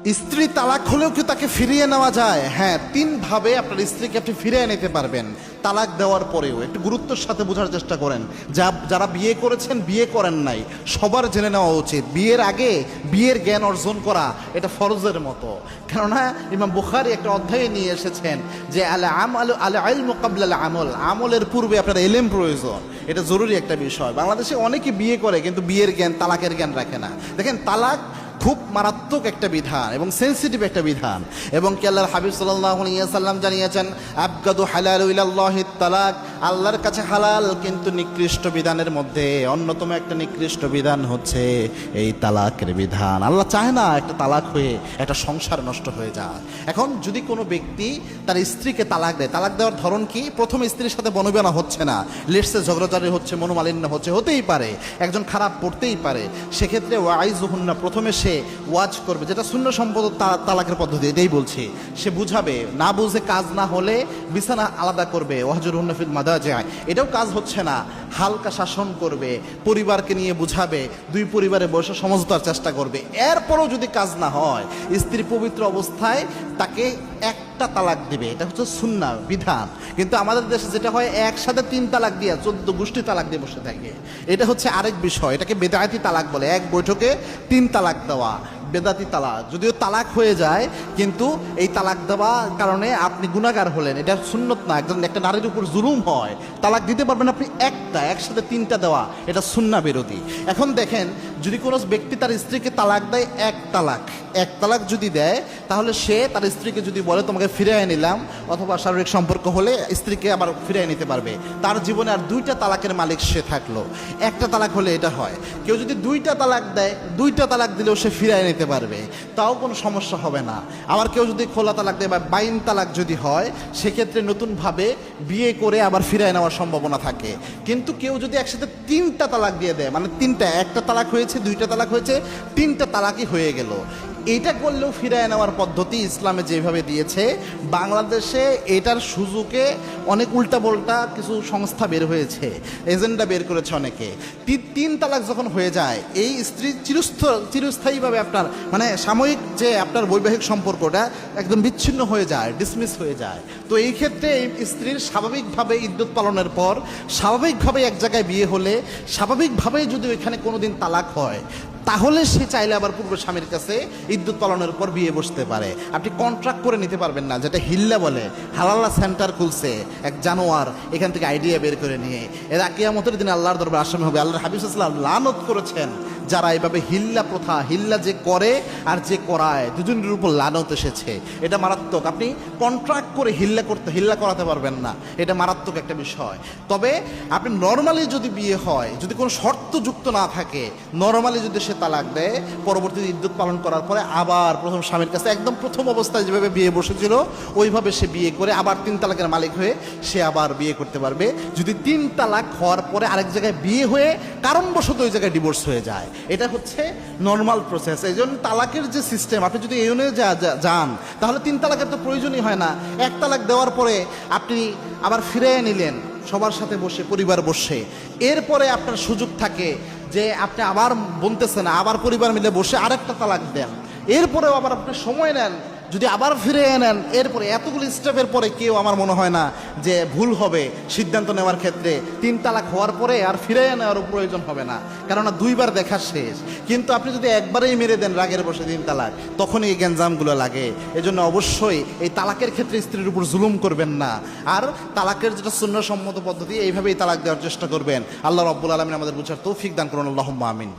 স্ত্রী তালাক হলেও কি তাকে ফিরিয়ে নেওয়া যায়? হ্যাঁ, তিনভাবে আপনার স্ত্রীকে আপনি ফিরিয়ে নিতে পারবেন তালাক দেওয়ার পরেও। একটু গুরুত্বের সাথে বোঝার চেষ্টা করেন। যারা বিয়ে করেছেন, বিয়ে করেন নাই, সবার জেনে নেওয়া উচিত বিয়ের আগে বিয়ের জ্ঞান অর্জন করা এটা ফরজের মতো। কেননা ইমাম বুখারী একটা অধ্যায়ে নিয়ে এসেছেন যে আল ইলমু ক্বাবলা আল আমল, আমলের পূর্বে আপনার ইলম প্রয়োজন। এটা জরুরি একটা বিষয়। বাংলাদেশে অনেকে বিয়ে করে কিন্তু বিয়ের জ্ঞান, তালাকের জ্ঞান রাখে না। দেখেন, তালাক খুব মারাত্মক একটা বিধান এবং সেন্সিটিভ একটা বিধান, এবং কি আল্লাহর হাবিব সাল্লাল্লাহু আলাইহি ওয়াসাল্লাম জানিয়েছেন আবগাদু হালালু ইলাল্লাহি তালাক, আল্লাহর কাছে হালাল কিন্তু নিকৃষ্ট বিধানের মধ্যে অন্যতম একটা নিকৃষ্ট বিধান হচ্ছে এই তালাকের বিধান। আল্লাহ চায় না একটা তালাক হয়ে একটা সংসার নষ্ট হয়ে যায়। এখন যদি কোনো ব্যক্তি তার স্ত্রীকে তালাক দেয়, তালাক দেওয়ার ধরন কি? প্রথম স্ত্রীর সাথে বনবিবাহ হচ্ছে না, লেটসে ঝগড়াঝাড়ি হচ্ছে, মনোমালিন্য হচ্ছে, হতেই পারে, একজন খারাপ পড়তেই পারে, সেক্ষেত্রে ওয়াইজুহুন্না, প্রথমে সে ওয়াজ করবে, যেটা সুন্নাহ সম্পদ তালাকের পদ্ধতি, এটাই বলছি। সে বুঝাবে, না বুঝে কাজ না হলে বিছানা আলাদা করবে, ওয়াহজুরহুন্না ফিল মাদাজি, এটাও কাজ হচ্ছে না, হালকা শাসন করবে, পরিবারকে নিয়ে বুঝাবে, দুই পরিবারে বসে সমঝোতার চেষ্টা করবে। এরপরও যদি কাজ না হয়, স্ত্রী পবিত্র অবস্থায় তাকে একটা তালাক দিবে। এটা হচ্ছে সুন্নাহ বিধান। কিন্তু আমাদের দেশে যেটা হয়, একসাথে 3 তালাক দিয়ে 14 গোষ্ঠী তালাক দিয়ে বসে থাকে। এটা হচ্ছে আরেক বিষয়, এটাকে বেদাতি তালাক বলে। এক বৈঠকে 3 তালাক দেওয়া বেদাতি তালাক। যদিও তালাক হয়ে যায়, কিন্তু এই তালাক দেওয়ার কারণে আপনি গুনাহগার হলেন, এটা সুন্নত না। একটা নারীর উপর জুলুম হয়, তালাক দিতে পারবেন আপনি একটা, একসাথে 3টা দেওয়া এটা সুন্নাহ বিরোধী। এখন দেখেন, যদি কোনো ব্যক্তি তার স্ত্রীকে তালাক দেয়, এক তালাক যদি দেয়, তাহলে সে তার স্ত্রীকে যদি বলে তোমাকে ফিরিয়ে নিলাম, অথবা শারীরিক সম্পর্ক হলে স্ত্রীকে আবার ফিরিয়ে নিতে পারবে, তার জীবনে আর 2টা তালাকের মালিক সে থাকলো। একটা তালাক হলে এটা হয়। কেউ যদি 2টা তালাক দেয়, 2টা তালাক দিলেও সে ফিরিয়ে নিতে পারবে, তাও কোনো সমস্যা হবে না। আবার কেউ যদি খোলা তালাক দেয় বা বাইন তালাক যদি হয়, সেক্ষেত্রে নতুনভাবে বিয়ে করে আবার ফিরিয়ে নেওয়ার সম্ভাবনা থাকে। কিন্তু কেউ যদি একসাথে 3টা তালাক দিয়ে দেয়, মানে 3টা, একটা তালাক হয়েছে, 2টা তালাক হয়েছে, 3টা তালাকই হয়ে গেল, এটা করলেও ফিরিয়ে নেওয়ার পদ্ধতি ইসলামে যেভাবে দিয়েছে, বাংলাদেশে এটার সুযোগে অনেক উল্টাপাল্টা কিছু সংস্থা বের হয়েছে, এজেন্ডা বের করেছে অনেকে। 3 তালাক যখন হয়ে যায়, এই স্ত্রী চিরস্থায়ীভাবে আপনার মানে সাময়িক যে আপনার বৈবাহিক সম্পর্কটা একদম বিচ্ছিন্ন হয়ে যায়, ডিসমিস হয়ে যায়। তো এই ক্ষেত্রে এই স্ত্রীর স্বাভাবিকভাবে ইদ্যত পালনের পর, স্বাভাবিকভাবে এক জায়গায় বিয়ে হলে, স্বাভাবিকভাবেই যদি ওইখানে কোনোদিন তালাক হয়, তাহলে সে চাইলে আবার পূর্ব স্বামীর কাছে ইদ্যুৎ পালনের পর বিয়ে বসতে পারে। আপনি কন্ট্রাক্ট করে নিতে পারবেন না, যেটা হিল্লা বলে। হালাল্লা সেন্টার খুলছে এক জানোয়ার, এখান থেকে আইডিয়া বের করে নিয়ে এরা কিয়ামতের দিন আল্লাহর দরবারে আসামি হবে। আল্লাহর হাবিব সাল্লাল্লাহু আলাইহি ওয়াসাল্লাম লানত করেছেন যারা এইভাবে হিল্লা প্রথা, হিল্লা যে করে আর যে করায়, দুজনের উপর লানত এসেছে। এটা মারাত্মক। আপনি কন্ট্রাক্ট করে হিল্লা করাতে পারবেন না, এটা মারাত্মক একটা বিষয়। তবে আপনি নর্মালি যদি বিয়ে হয়, যদি কোনো শর্ত যুক্ত না থাকে, নর্মালি যদি সে তালাক দেয়, পরবর্তীতে ইদ্যুৎ পালন করার পরে আবার প্রথম স্বামীর কাছে একদম প্রথম অবস্থায় যেভাবে বিয়ে বসেছিল ওইভাবে সে বিয়ে করে আবার 3 তালাকের মালিক হয়ে সে আবার বিয়ে করতে পারবে। যদি 3 তালাক হওয়ার পরে আরেক জায়গায় বিয়ে হয়ে কারণবশত ওই জায়গায় ডিভোর্স হয়ে যায়, এটা হচ্ছে নর্মাল প্রসেস। এই জন্য তালাকের যে সিস্টেম, আপনি যদি এই অনুযায়ী যান, তাহলে 3 তালাকের তো প্রয়োজনই হয় না। 1 তালাক দেওয়ার পরে আপনি আবার ফিরিয়ে নিলেন সবার সাথে বসে, পরিবার বসে, এরপরে আপনার সুযোগ থাকে যে আপনি আবার বলতেছেন, আবার পরিবার মিলে বসে আরেকটা তালাক দেন, এরপরেও আবার আপনি সময় নেন, যদি আবার ফিরে নেন, এরপরে এতগুলো স্টেপের পরে কেউ আমার মনে হয় না যে ভুল হবে সিদ্ধান্ত নেওয়ার ক্ষেত্রে। 3 তালাক হওয়ার পরে আর ফিরে নেওয়ার প্রয়োজন হবে না, কেননা 2বার দেখা শেষ। কিন্তু আপনি যদি একবারেই মেরে দেন রাগের বসে 3 তালাক, তখনই এই গ্যাঞ্জামগুলো লাগে। এজন্য অবশ্যই এই তালাকের ক্ষেত্রে স্ত্রীর উপর জুলুম করবেন না, আর তালাকের যেটা সুন্নাহ সম্মত পদ্ধতি, এইভাবেই তালাক দেওয়ার চেষ্টা করবেন। আল্লাহ রাব্বুল আলামিন আমাদের বুঝার তৌফিক দান করুন। আল্লাহুম্মা আমিন।